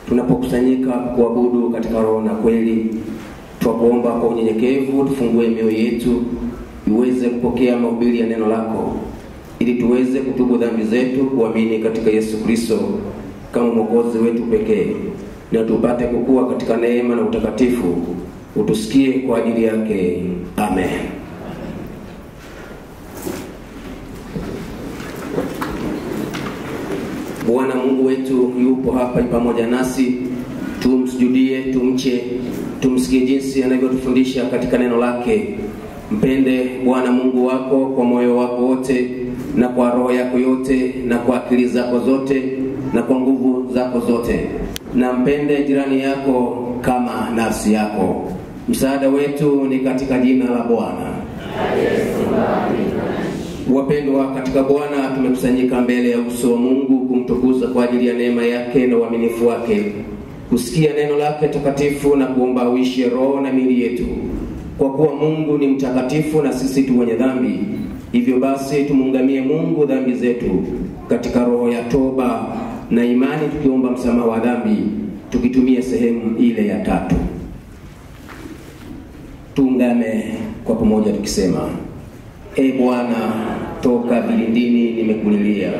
Tunapokusanyika kuabudu katika roho na kweli, tunakuomba kwa unyenyekevu tufungue mioyo yetu iweze kupokea mahubiri ya neno lako, ili tuweze kutubu dhambi zetu, kuamini katika Yesu Kristo kama mwokozi wetu pekee, na tupate kukua katika neema na utakatifu. Utusikie kwa ajili yake. Amen. Bwana Mungu wetu yupo hapa pamoja nasi. Tumsujudie, tumche, tumsikie jinsi anavyotufundisha katika neno lake. Mpende Bwana Mungu wako kwa moyo wako wote, na kwa roho yako yote, na kwa akili zako zote, na kwa nguvu zako zote. Na mpende jirani yako kama nafsi yako. Msaada wetu ni katika jina la Bwana. Wapendwa katika Bwana, tumekusanyika mbele ya uso wa Mungu kumtukuza kwa ajili ya neema yake na uaminifu wake, kusikia neno lake takatifu na kuomba uishi roho na miili yetu, kwa kuwa Mungu ni mtakatifu na sisi tu wenye dhambi. Hivyo basi tumungamie Mungu dhambi zetu katika roho ya toba na imani, tukiomba msamaha wa dhambi, tukitumia sehemu ile ya 3. Tuungame kwa pamoja tukisema: E Bwana, toka vilindini nimekulilia.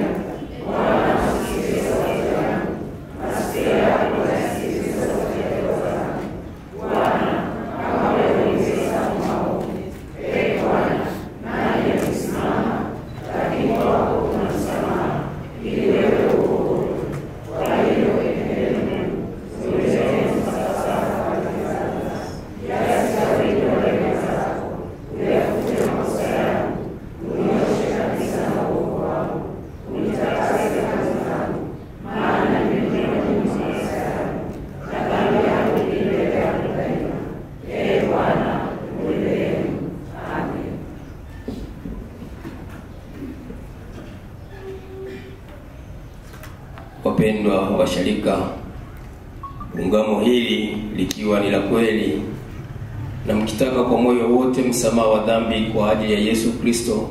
Wapendwa washarika, ungamo hili likiwa ni la kweli, na mkitaka kwa moyo wote msamaha wa dhambi kwa ajili ya Yesu Kristo,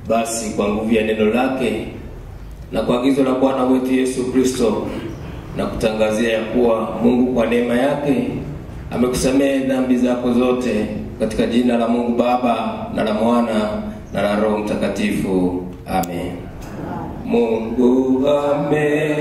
basi kwa nguvu ya neno lake na kwa agizo la Bwana wetu Yesu Kristo, na kutangazia ya kuwa Mungu kwa neema yake amekusamehe dhambi zako zote, katika jina la Mungu Baba na la Mwana na la Roho Mtakatifu. Amen. Mungu ameni.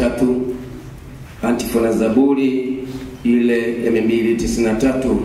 3, antifona Zaburi ile ya 293.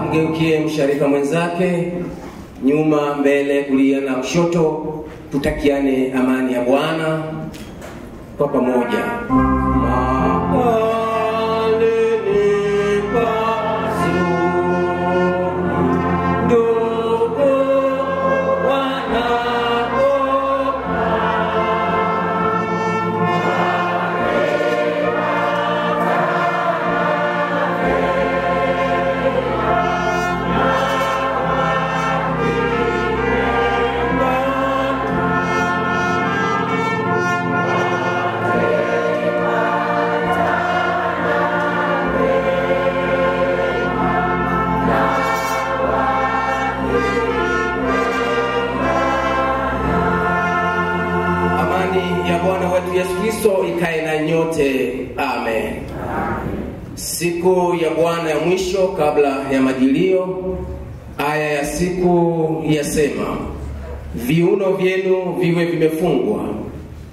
Mgeukie msharika mwenzake, nyuma, mbele, kulia na kushoto. Tutakiane amani ya Bwana kwa pamoja. Yesu Kristo ikae na nyote. Amen. Siku ya Bwana ya mwisho kabla ya majilio. Aya ya siku yasema, viuno vyenu viwe vimefungwa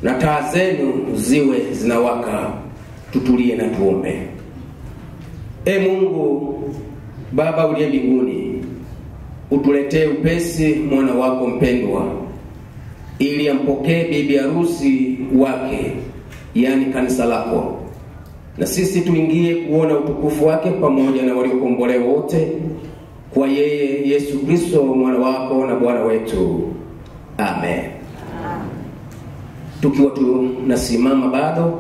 na taa zenu ziwe zinawaka. Tutulie na tuombe. Mungu Baba uliye mbinguni, utuletee upesi mwana wako mpendwa, ili ampokee bibi harusi wake, yani kanisa lako, na sisi tuingie kuona utukufu wake pamoja na waliokombolewa wote, kwa yeye Yesu Kristo mwana wako na Bwana wetu. Amen. Tukiwa tunasimama bado,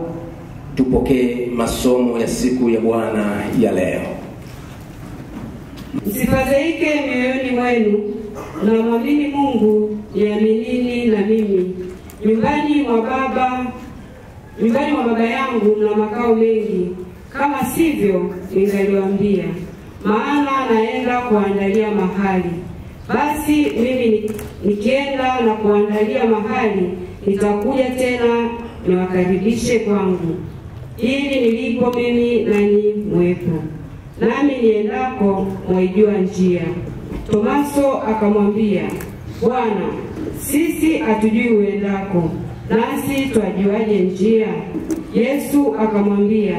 tupokee masomo ya siku ya Bwana ya leo. Msifadhaike mioyoni mwenu, mnamwamini Mungu, niaminini na mimi. Nyumbani mwa baba yangu mna makao mengi, kama sivyo ningaliwaambia, maana naenda kuandalia mahali. Basi mimi nikienda na kuandalia mahali, nitakuja tena niwakaribishe kwangu, ili nilipo mimi nanyi mwepo. Nami niendako mwaijua njia. Tomaso akamwambia, Bwana, sisi hatujui uendako, nasi twajuaje njia? Yesu akamwambia,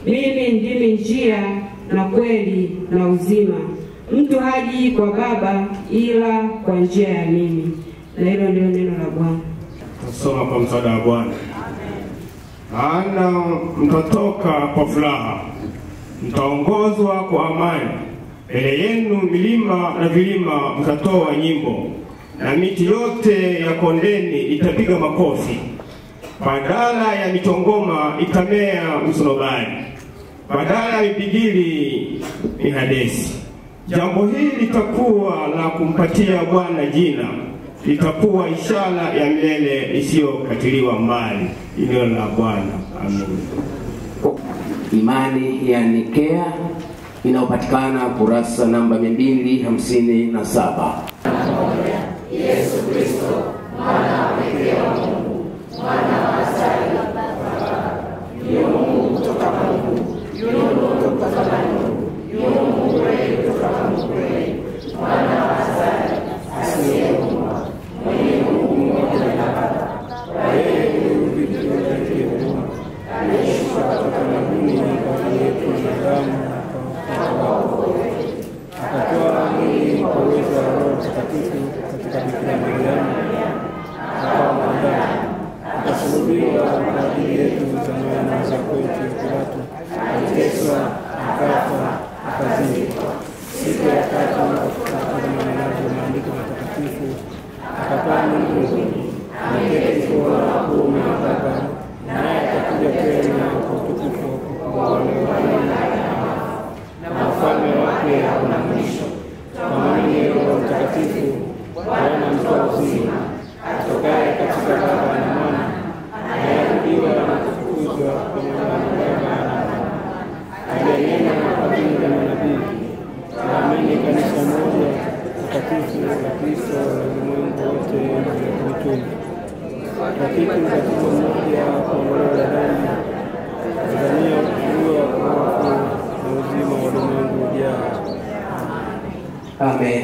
mimi ndimi njia na kweli na uzima. Mtu haji kwa Baba ila kwa njia ya mimi. Na hilo ndio neno la Bwana. Tusoma kwa msaada wa Bwana. Maana mtatoka kwa furaha, mtaongozwa kwa amani. Mbele yenu milima na vilima mtatoa nyimbo, na miti yote ya kondeni itapiga makofi. Badala ya michongoma itamea msunobari, badala ya mipigili mihadesi. Jambo hili litakuwa la kumpatia Bwana jina, litakuwa ishara ya milele isiyokatiliwa mbali. Neno la Bwana. Amen. Imani ya Nikea inayopatikana kurasa namba 257. Yesu Kristo, mwana wa pekee wa Mungu, mwana wa asili ya Baba, yu Mungu kutoka Mungu, yu Mungu kutoka Mungu, yu Mungu kweli kutoka Mungu kweli, mwana wa asili asiyeumbwa, mwenye Mungu mmoja na Baba, yeye vitu vyote vimeumba, alishuka kutoka mbinguni kwa ajili yetu wanadamu, akatoa mwili kwa uwezo wa Roho Mtakatifu katika Bikira Mariamu, akawa mwanadamu, akasulubiwa kwa ajili yetu zamani za kwetu Pilato, aliteswa, akafa, akazikwa. Siku ya tatu akakutana na maandiko matakatifu, akapaa mbinguni, ameketi mkono wa kuume wa Baba, naye atakuja tena kwa utukufu kwa wale na ufalme wake hauna mwisho. Twamwamini Roho Mtakatifu, Bwana mtoa uzima, atokaye katika Baba na Mwana, anayeabudiwa na kutukuzwa kwenye Baba na Mwana, aliyenena kwa vinywa vya manabii. Twamwamini kanisa moja takatifu la Kristo la ulimwengu wote na mitume. Twakiri ubatizo mmoja kwa ondoleo la dhambi, kudhania kufufuliwa kwa wafu na uzima wa ulimwengu ujao. Amen.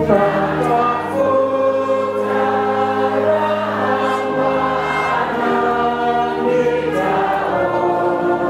Thank you.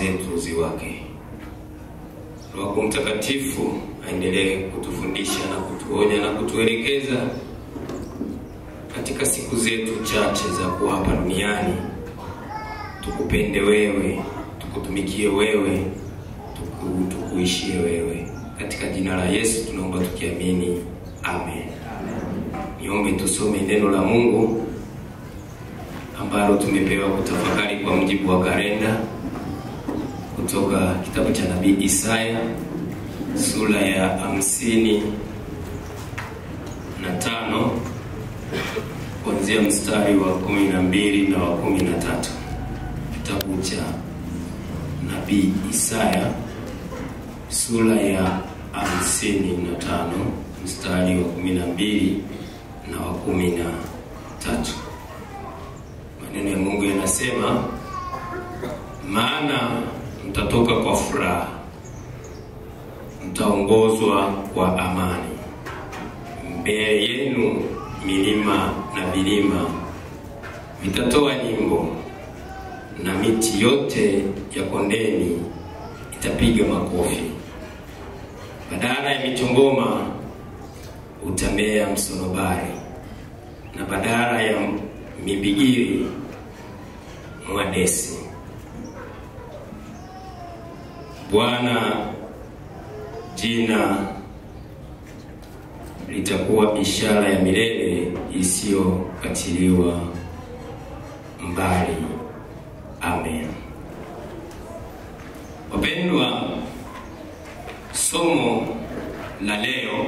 zetu ziwake. Roho Mtakatifu aendelee kutufundisha na kutuonya na kutuelekeza katika siku zetu chache za kuwa hapa duniani. Tukupende wewe, tukutumikie wewe, tukuishie wewe. Katika jina la Yesu tunaomba tukiamini. Amen. Niombe tusome neno la Mungu ambalo tumepewa kutafakari kwa mujibu wa kalenda kutoka kitabu cha nabii Isaya sura ya 55 kuanzia mstari wa 12 na wa 13. Kitabu cha nabii Isaya sura ya 55 mstari wa 12 na wa 13. Maneno ya Mungu yanasema, maana mtatoka kwa furaha, mtaongozwa kwa amani. Mbele yenu milima na vilima vitatoa nyimbo, na miti yote ya kondeni itapiga makofi. Badala ya michongoma utamea msonobari, na badala ya mibigiri mwadesi. Bwana jina litakuwa ishara ya milele isiyokatiliwa mbali. Amen. Wapendwa, somo la leo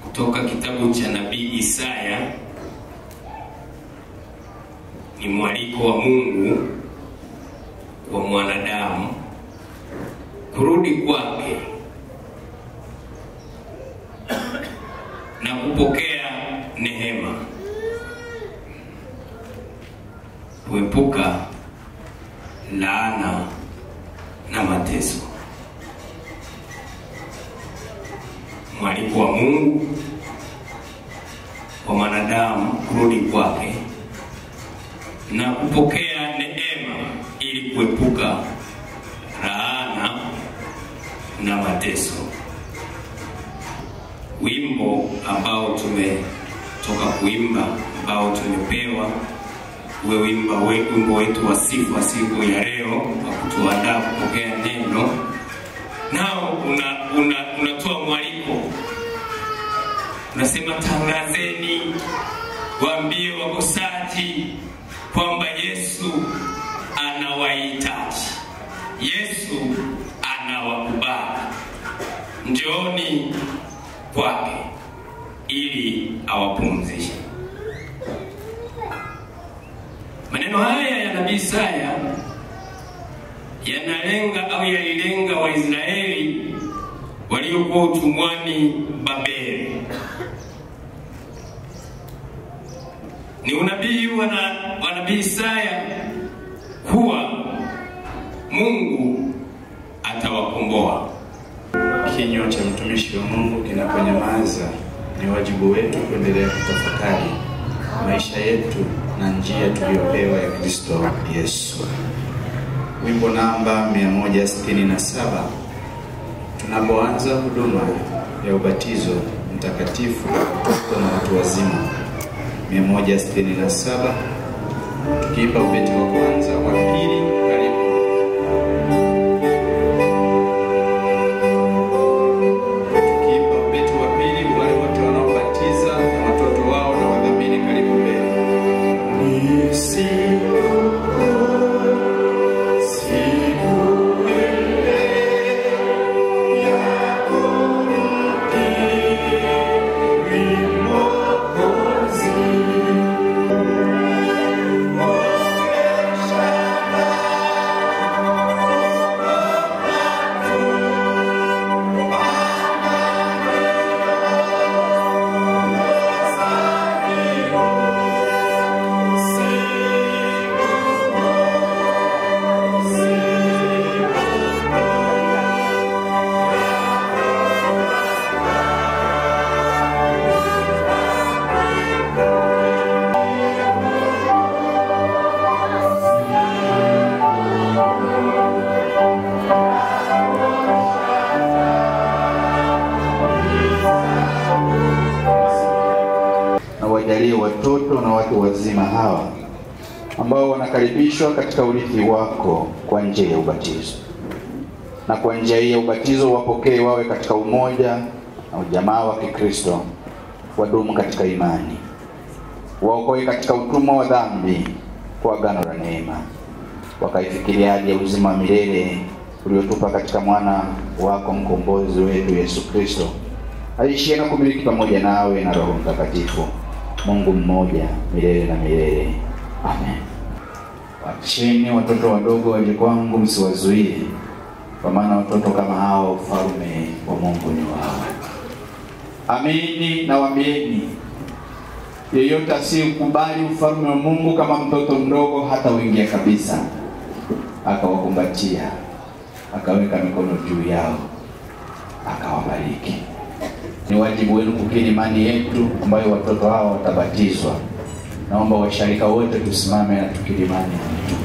kutoka kitabu cha nabii Isaya ni mwaliko wa Mungu kwa mwanadamu kurudi kwake na kupokea neema, kuepuka laana na mateso. Mwaliko wa Mungu kwa mwanadamu kurudi kwake na kupokea neema ili kuepuka laana na mateso. Wimbo ambao tumetoka kuimba, ambao tumepewa uwe wimbo wetu wa sifa siku ya leo, wa kutuandaa kupokea neno, nao unatoa mwaliko. Unasema, tangazeni, waambie wakosaji kwamba Yesu anawahitaji, Yesu anawakubali. Njooni kwake ili awapumzishe. Maneno haya ya nabii Isaya yanalenga au yalilenga Waisraeli waliokuwa utumwani Babeli. Ni unabii wa nabii Isaya kuwa Mungu atawakomboa. Kinywa cha mtumishi wa Mungu kinaponyamaza, ni wajibu wetu kuendelea kutafakari maisha yetu na njia tuliyopewa ya Kristo Yesu. Wimbo namba 167. Tunapoanza huduma ya ubatizo mtakatifu kwa watu wazima, 167, tukiimba ubeti wa kwanza, wa pili. Karibu. Shama wajalie watoto na watu wazima hawa ambao wanakaribishwa katika urithi wako kwa njia ya ubatizo. Na kwa njia hii ya ubatizo wapokee wawe katika umoja na ujamaa wa Kikristo, wadumu katika imani, waokoe katika utumwa wa dhambi kwa agano la neema, wakaifikiria hadi ya uzima wa milele uliotupa katika mwana wako mkombozi wetu Yesu Kristo, aishie na kumiliki pamoja nawe na Roho Mtakatifu, Mungu mmoja milele na milele. Amen. Wacheni watoto wadogo waje kwangu, msiwazuie, kwa maana watoto kama hao ufalme wa Mungu ni wao. Amini na waambieni, yeyote asiyekubali ufalme wa Mungu kama mtoto mdogo hata uingia kabisa. Akawakumbatia, akaweka mikono juu yao, akawabariki. Ni wajibu wenu kukiri imani yetu ambayo watoto hao watabatizwa. Naomba washarika wote tusimame na tukiri imani ya mitume.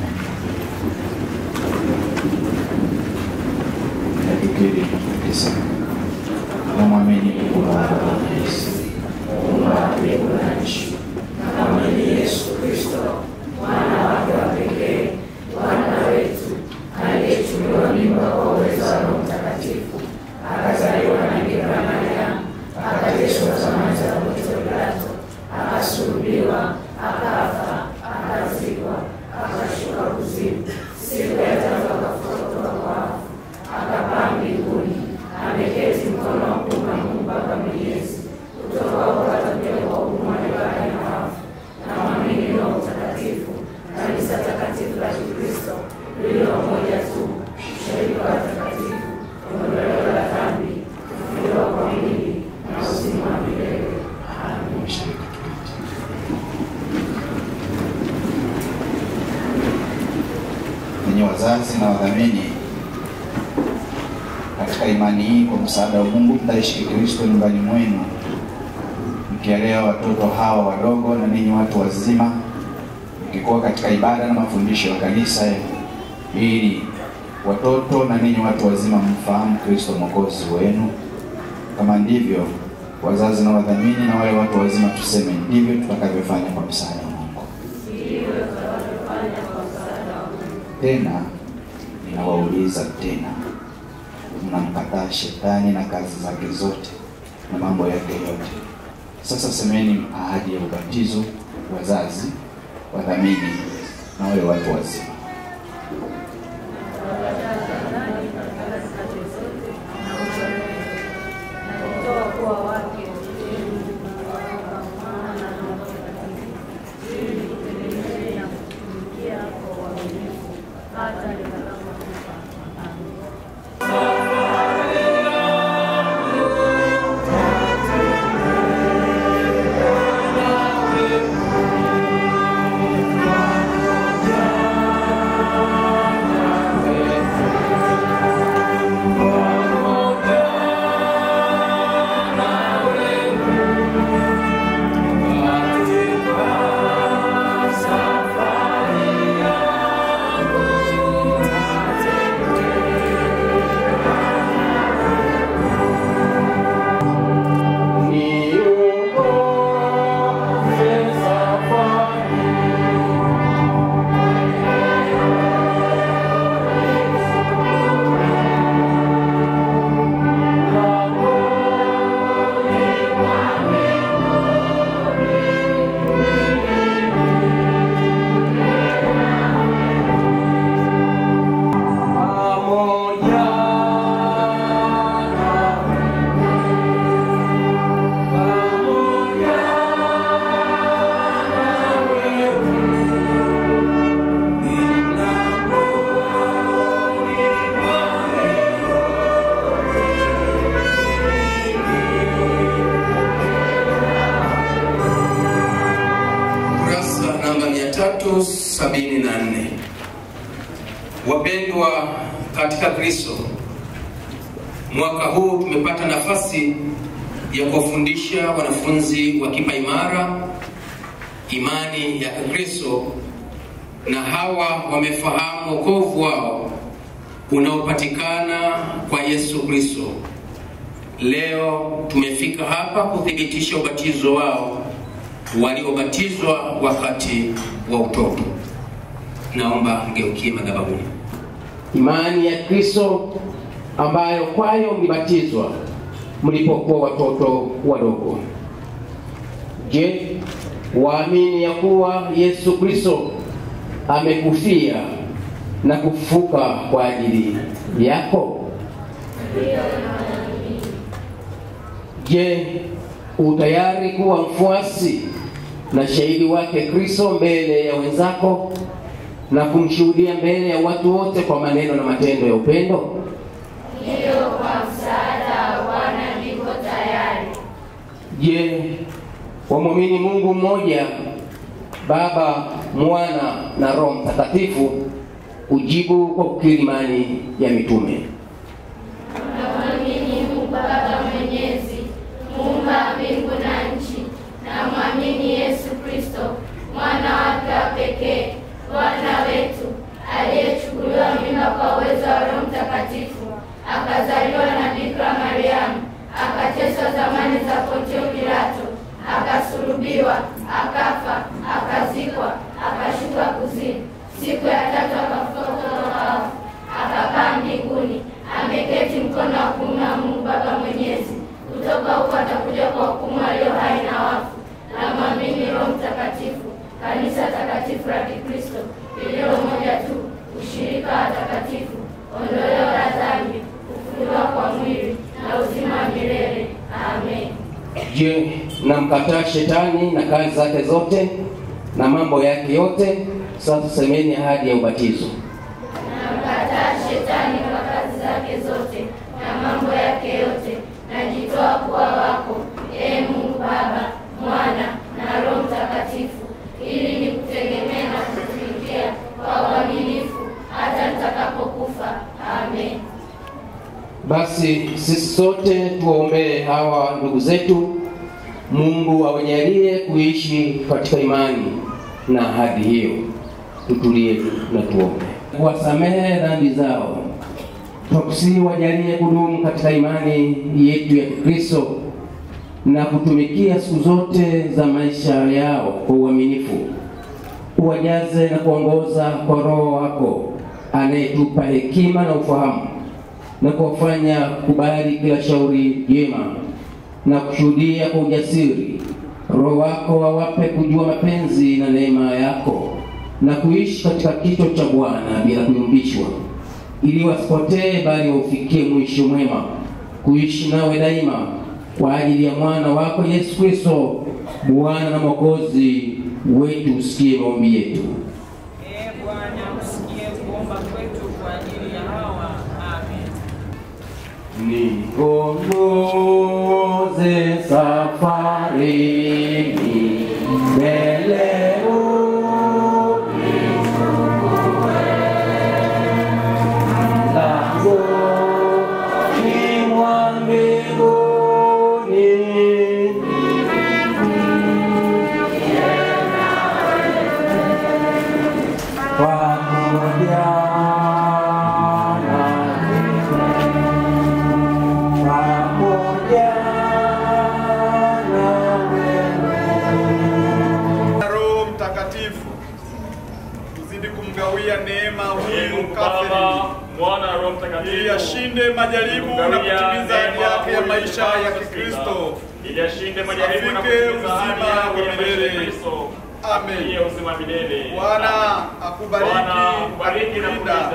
Tukiri tukisema, namwamini Mungu Baba Yesu, Muumba wa mbingu na nchi, namwamini Yesu Kristo, mwana wake wa pekee, Bwana wetu, aliyechukuliwa mimba kwa uwezo wa Roho Mtakatifu, akazaliwa na Bikira Maria, akateswa zamani za Poncio Pilato, akasulubiwa, akafa, akazikwa, akashuka kuzimu, siku ya tatu akafufuka kutoka kwa wafu, akapaa mbinguni, ameketi mkono wa kuume wa Mungu Baba Mwenyezi. Kutoka huko atakuja kuwahukumu walio na wafu. Namwamini Roho Mtakatifu, kanisa takatifu la Kikristo, lililo moja tu, shirika la takatifu, ondoleo la dhambi, kufufuliwa kwa mwili na uzima wa milele. Amen. Ninyi wazazi na wadhamini, katika imani hii kwa msaada wa Mungu mtaishi Kristo nyumbani mwenu, mkialea watoto hawa wadogo na ninyi watu wazima, mkikuwa katika ibada na mafundisho ya kanisa, ili watoto na ninyi watu wazima mfahamu Kristo Mwokozi wenu. Kama ndivyo, wazazi na wadhamini na wale watu wazima tuseme ndivyo tutakavyofanya kwa msaada wa Mungu. Tena ninawauliza tena, mnamkataa shetani na kazi zake zote na mambo yake yote. Sasa semeni ahadi ya ubatizo, wazazi, wadhamini na wale watu wazima. Wapendwa katika Kristo, mwaka huu tumepata nafasi ya kufundisha wanafunzi wa kipaimara imani ya Kristo, na hawa wamefahamu wokovu wao unaopatikana kwa Yesu Kristo. Leo tumefika hapa kuthibitisha ubatizo wao waliobatizwa wakati wa utoto. Naomba mgeukie madhabahuni. Imani ya Kristo ambayo kwayo mlibatizwa mlipokuwa watoto wadogo. Je, waamini ya kuwa Yesu Kristo amekufia na kufufuka kwa ajili yako? Je, utayari kuwa mfuasi na shahidi wake Kristo mbele ya wenzako na kumshuhudia mbele ya watu wote kwa maneno na matendo ya upendo? Ndiyo, kwa msaada wa Bwana niko tayari. Je, wamwamini Mungu mmoja, Baba, Mwana na Roho Mtakatifu? Ujibu kwa kukiri imani ya mitume. Namwamini Mungu Baba Mwenyezi, Muumba mbingu na nchi, na mwamini Yesu Kristo, mwana wake wa pekee, Bwana wetu, aliyechukuliwa mimba kwa uwezo wa Roho Mtakatifu, akazaliwa na Bikira Mariamu, akateswa zamani za Pontio Pilato, akasulubiwa, akafa, akazikwa, akashuka kuzimu. Siku ya tatu akafufuka kutoka wafu, akakaa mbinguni, ameketi mkono wa kuume wa Mungu Baba Mwenyezi. Kutoka huko atakuja kwa hukumu walio hai na wafu. Na mwamini Roho Mtakatifu, kanisa takatifu la Kikristo, lililo moja tu, ushirika wa takatifu, ondoleo la dhambi, kufufuliwa kwa mwili na uzima wa milele. Amen. Je, namkataa shetani na kazi zake zote na mambo yake yote? Sasa semeni ahadi ya ubatizo. Namkataa shetani kwa kazi zake zote na mambo yake yote, najitoa kuwa wako, Ee Mungu Baba, Mwana na Roho Mtakatifu, ili nikutegemee na kutumikia kwa uaminifu hata nitakapokufa. Amen. Basi sisi sote tuwaombee hawa ndugu zetu, Mungu awajalie kuishi katika imani na ahadi hiyo. Tutulie na tuombe. Kuwasamehe dhambi zao, tukusihi wajalie kudumu katika imani yetu ya Kristo na kutumikia siku zote za maisha yao kwa uaminifu. Uwajaze na kuongoza kwa Roho wako anayetupa hekima na ufahamu, na kuwafanya kubali kila shauri jema na kushuhudia kwa ujasiri. Roho wako awape kujua mapenzi na neema yako na kuishi katika kito cha Bwana bila kuyumbishwa, ili wasipotee bali waufikie mwisho mwema, kuishi nawe daima kwa ajili ya mwana wako Yesu Kristo, Bwana na Mwokozi wetu. Usikie maombi yetu. Ee Bwana, usikie kuomba kwetu kwa ajili ya hawa. Amen. Niongoze safarini mbele neema huyu Catherine, Mwana na Roho Mtakatifu, ili ashinde majaribu na kutimiza ahadi yake ya maisha ya Kikristo, ili ashinde majaribu na kutimiza ahadi yake ya Kikristo. Amen. Uzima milele. Bwana akubariki na kulinda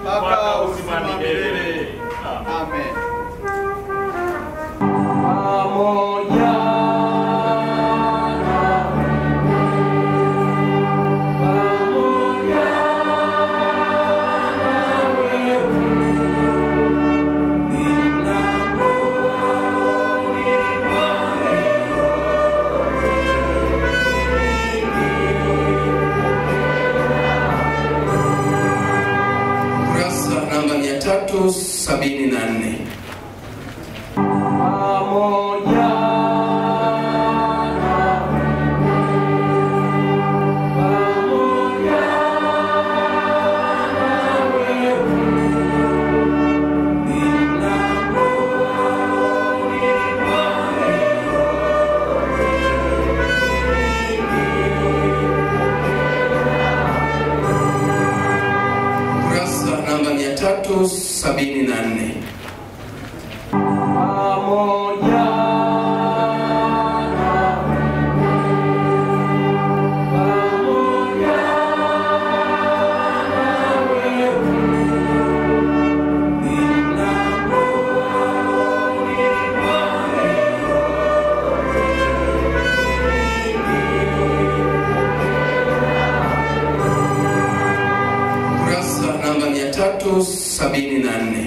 mpaka uzima milele. Amen. Kurasa namba 374. 374. Kurasa namba 374.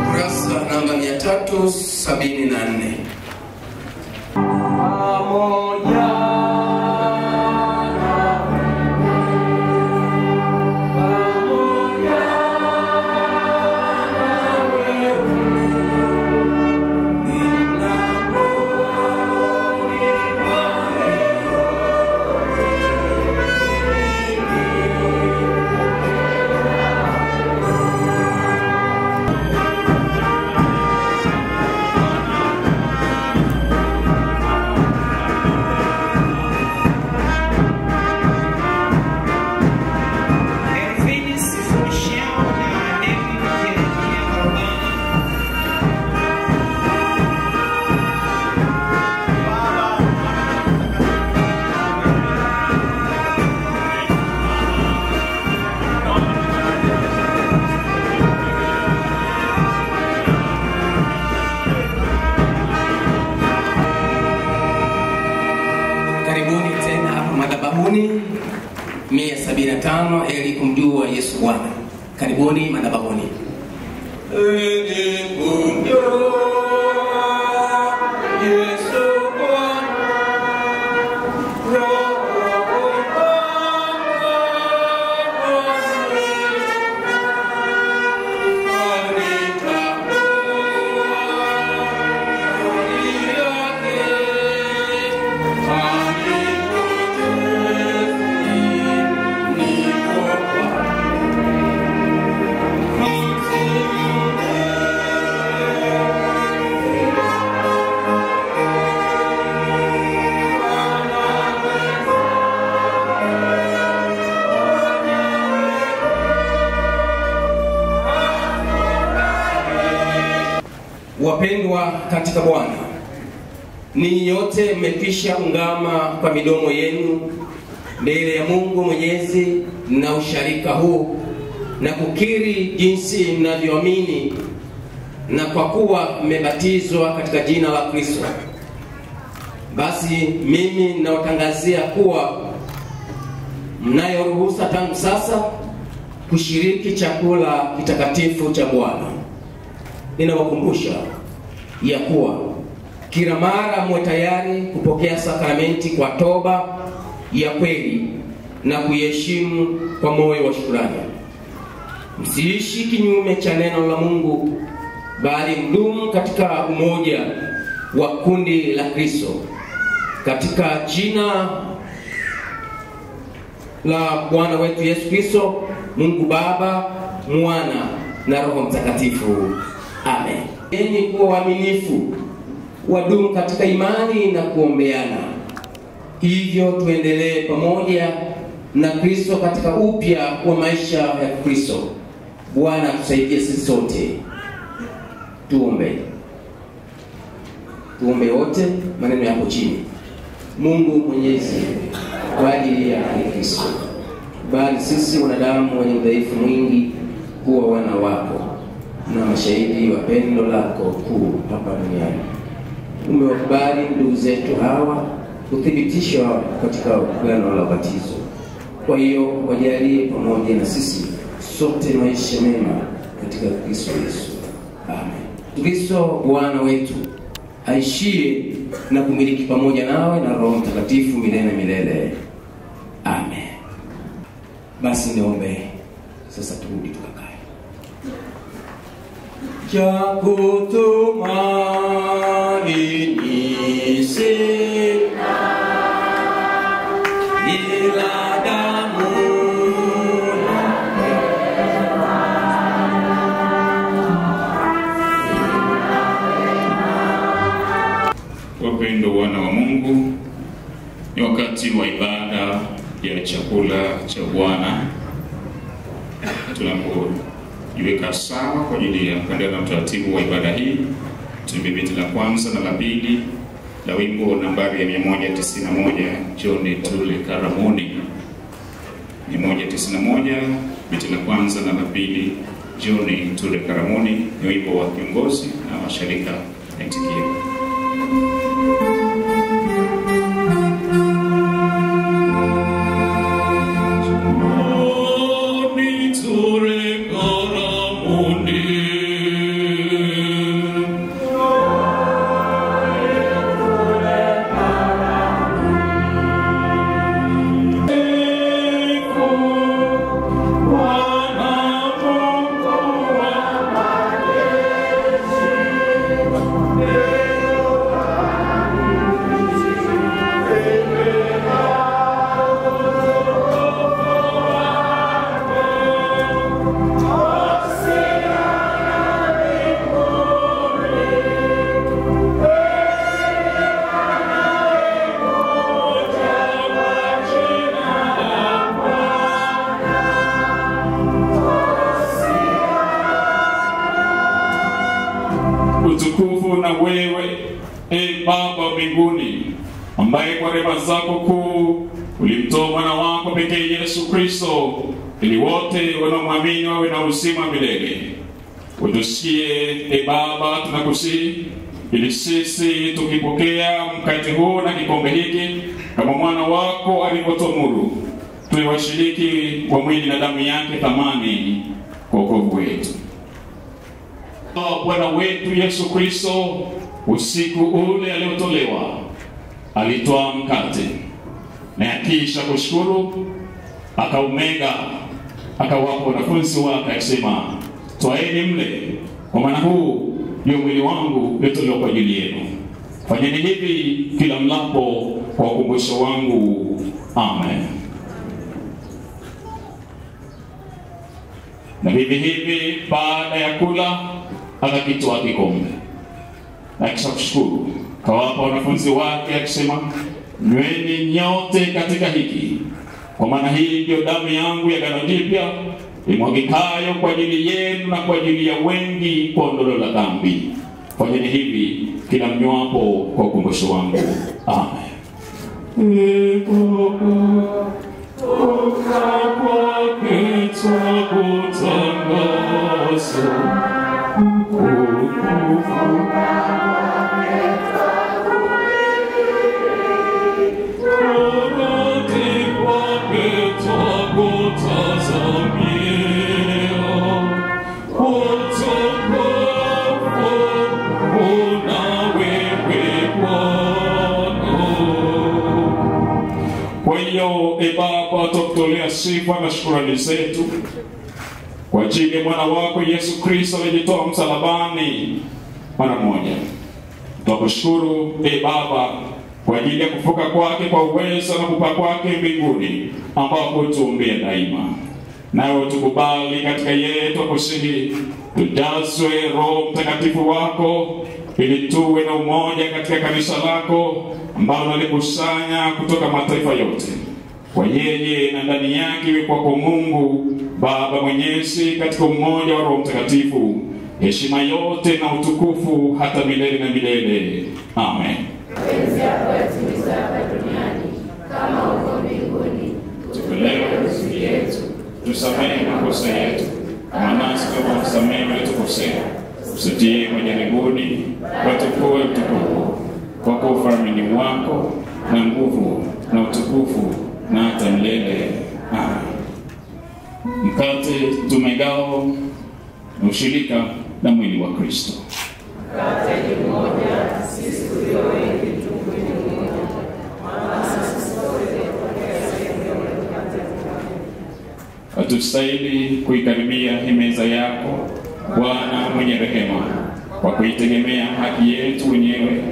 Kurasa namba 374. Karibuni tena hapa madhabahuni 175 ili kumjua Yesu Bwana. Karibuni madhabahuni. Wapendwa katika Bwana, ninyi nyote mmekwisha ungama kwa midomo yenu mbele ya Mungu Mwenyezi na usharika huu na kukiri jinsi mnavyoamini, na kwa kuwa mmebatizwa katika jina la Kristo, basi mimi ninawatangazia kuwa mnayo ruhusa tangu sasa kushiriki chakula kitakatifu cha Bwana. Ninawakumbusha ya kuwa kila mara mwe tayari kupokea sakramenti kwa toba ya kweli na kuiheshimu kwa moyo wa shukrani. Msiishi kinyume cha neno la Mungu, bali mdumu katika umoja wa kundi la Kristo, katika jina la Bwana wetu Yesu Kristo, Mungu Baba, Mwana na Roho Mtakatifu. Amen. Enyi kuwa waaminifu, wadumu katika imani na kuombeana. Hivyo tuendelee pamoja na Kristo katika upya wa maisha ya Kristo. Bwana tusaidie sisi sote. Tuombe. Tuombe wote, maneno yako chini. Mungu Mwenyezi, kwa ajili ya Kristo, bali sisi wanadamu wenye udhaifu mwingi kuwa wana wako na mashahidi wa pendo lako kuu hapa duniani. Umewakubali ndugu zetu hawa kuthibitishwa katika agano la ubatizo. Kwa hiyo wajalie pamoja na sisi sote maisha mema katika Kristo Yesu. Amen. Kristo Bwana wetu aishie na kumiliki pamoja nawe na Roho Mtakatifu milele na milele. Amen. Basi niombe sasa, turudi tukakae. Chakutumaini sina ila damu Wapendwa wana wa Mungu, ni wakati wa ibada ya chakula cha Bwana. Tunapojiweka sawa kwa ajili ya kuendelea na utaratibu wa ibada hii, tuimbe beti la kwanza na la pili la wimbo nambari ya 191, John Tule Karamoni. 191, beti la kwanza na la pili, John Tule Karamoni, ni wimbo wa kiongozi na washirika naitikia. Utukufu na wewe, Baba mbinguni, ambaye kwa rehema zako kuu ulimtoa mwana wako pekee Yesu Kristo ili wote wanaomwamini wawe na uzima milele. Utusikie Baba, tunakusihi, ili sisi tukipokea mkate huu na kikombe hiki kama mwana wako alivyotuamuru, tuwe washiriki wa mwili na damu yake thamani kwa wokovu wetu. Bwana wetu Yesu Kristo, usiku ule aliotolewa, alitoa mkate na kisha kushukuru, akaumega, akawapa wanafunzi wake akisema, twaeni mle, kwa maana huu ndio mwili wangu uliotolewa kwa ajili yenu. Fanyeni hivi kila mlapo kwa ukumbusho wangu. Amen. Na hivi baada ya kula akakitoa kikombe, na kisha kushukuru, kawapa wanafunzi wake akisema, nyweni nyote katika hiki, kwa maana hii ndio damu yangu ya agano jipya, imwagikayo kwa ajili yenu na kwa ajili ya wengi kwa ondoleo la dhambi. Fanyeni hivi kila mnywapo kwa ukumbusho wangu. Amen. Kwa hiyo Baba, tukutolea sifa na shukrani zetu kwa ajili ya mwana wako Yesu Kristo aliyejitoa msalabani mara moja. Tunakushukuru Baba kwa ajili ya kufuka kwake kwa uwezo na kupaa kwake mbinguni, ambapo tuombea daima. Nawe tukubali katika yeye, tukusihi, tujazwe Roho Mtakatifu wako, ili tuwe na umoja katika kanisa lako ambalo nalikusanya kutoka mataifa yote. Kwa yeye na ndani yake kwako Mungu Baba Mwenyezi, katika umoja wa Roho Mtakatifu, heshima yote na utukufu hata milele na milele. Amen. Mapenzi yako yatimizwe hapa duniani kama huko mbinguni. Tupe leo riziki yetu, tusamehe makosa yetu kama nasi tunavyowasamehe waliotukosea, usitie majaribuni, watukoe utukufu, kwa kuwa ufalme ni wako na nguvu na utukufu na hata milele. Mkate tumegawa na ushirika na mwili wa Kristo. Mkate ni mmoja, sisi tulio wengi tu mwili mmoja, maana sisi sote tumepokea sehemu ya mkate mmoja. Hatustahili kuikaribia hii meza yako, Bwana mwenye rehema, kwa kuitegemea haki yetu wenyewe,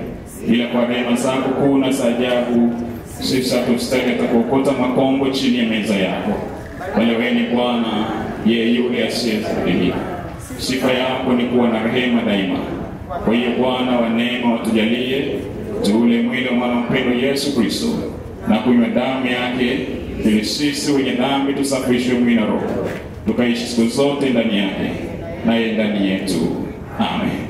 ila kwa rehema zako kuu na za ajabu, sisi hatustahili kuokota makombo chini ya meza yako. Bali wewe ni Bwana, yeye yule asiyezalilika. Sifa yako ni kuwa na rehema daima. Kwa hiyo Bwana wa neema, watujalie tuule mwili wa mwana mpendwa Yesu Kristo na kunywa damu yake, ili sisi wenye dhambi tusafishwe mwili na roho, tukaishi siku zote ndani yake naye ndani yetu. Amen.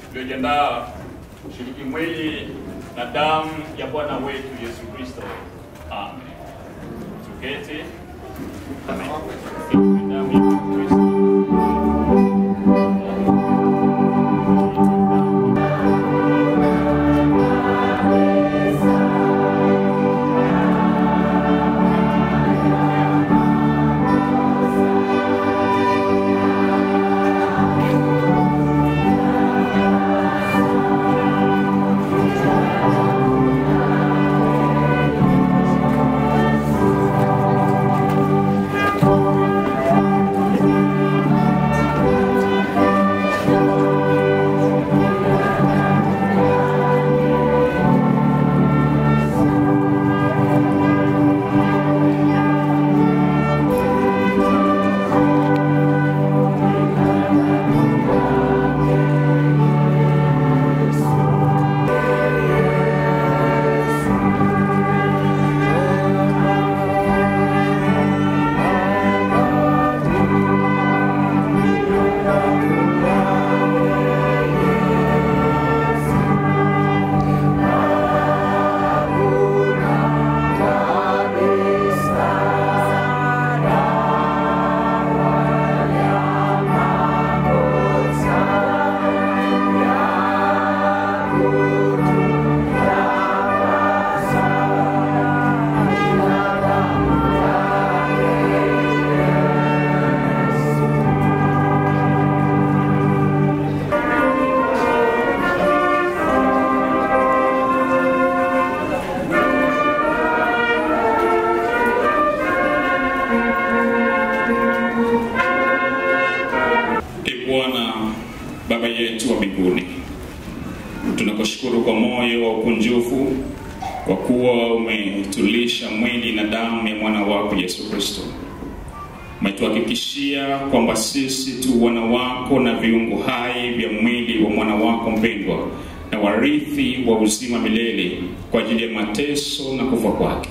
Tuliojiandaa kushiriki mwili na damu ya Bwana wetu Yesu Kristo. Amen. Tuketi. Amen. Damu ya Kristo. Baba yetu wa mbinguni, tunakushukuru kwa moyo wa ukunjufu kwa kuwa umetulisha mwili na damu ya mwana wako Yesu Kristo. Umetuhakikishia kwamba sisi tu wana wako na viungo hai vya mwili wa mwana wako mpendwa na warithi wa uzima milele kwa ajili ya mateso na kufa kwake.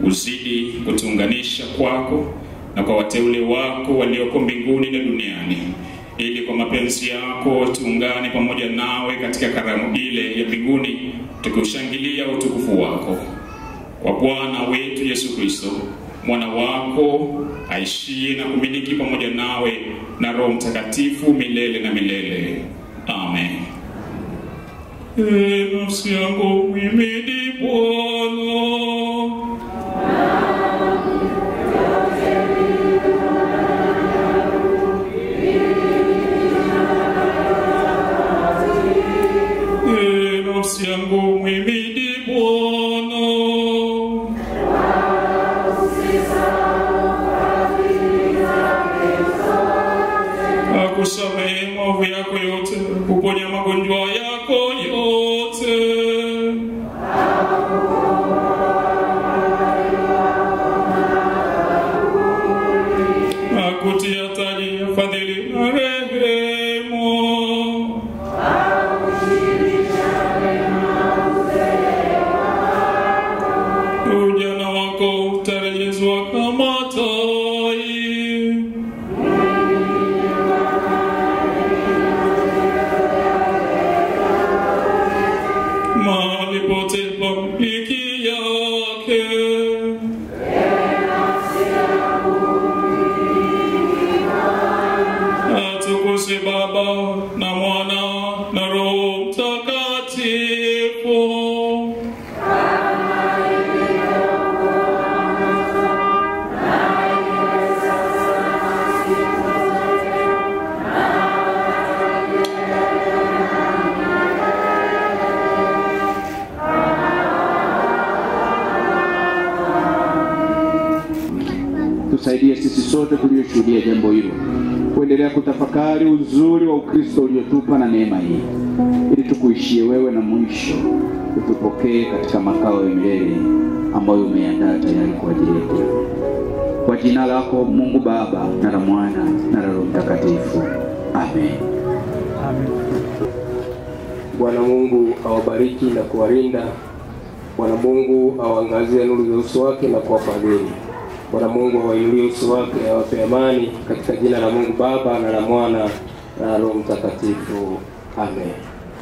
Uzidi kutuunganisha kwako na kwa wateule wako walioko mbinguni na duniani, ili kwa mapenzi yako tuungane pamoja nawe katika karamu ile ya mbinguni, tukiushangilia utukufu wako. Kwa Bwana wetu Yesu Kristo, mwana wako aishie na kumiliki pamoja nawe na Roho Mtakatifu milele na milele. Amen. Nafsi yangu mhimidi Bwana. Nafsi yangu mhimidi Bwana. Akusamehe maovu yako yote, kuponya magonjwa yako yote. mwenye fadhili na rehema, ujana wako utarejezwa kama tai, mahali pote pa miliki yake. Atukuzwe Baba na Mwana na Roho Mtakatifu. Tusaidie sisi sote tulioshuhudia jambo hilo kuendelea kutafakari uzuri wa Ukristo uliotupa na neema hii, ili tukuishie wewe na mwisho utupokee katika makao ya milele ambayo umeandaa tayari kwa ajili yetu. Kwa jina lako Mungu Baba na la Mwana na la Roho Mtakatifu. Amen. Amen. Bwana Mungu awabariki na kuwalinda. Bwana Mungu awaangazie nuru za uso wake na kuwafadhili. Bwana Mungu awainulie uso wake awape amani, katika jina la Mungu Baba na la Mwana na la Roho Mtakatifu. Amen.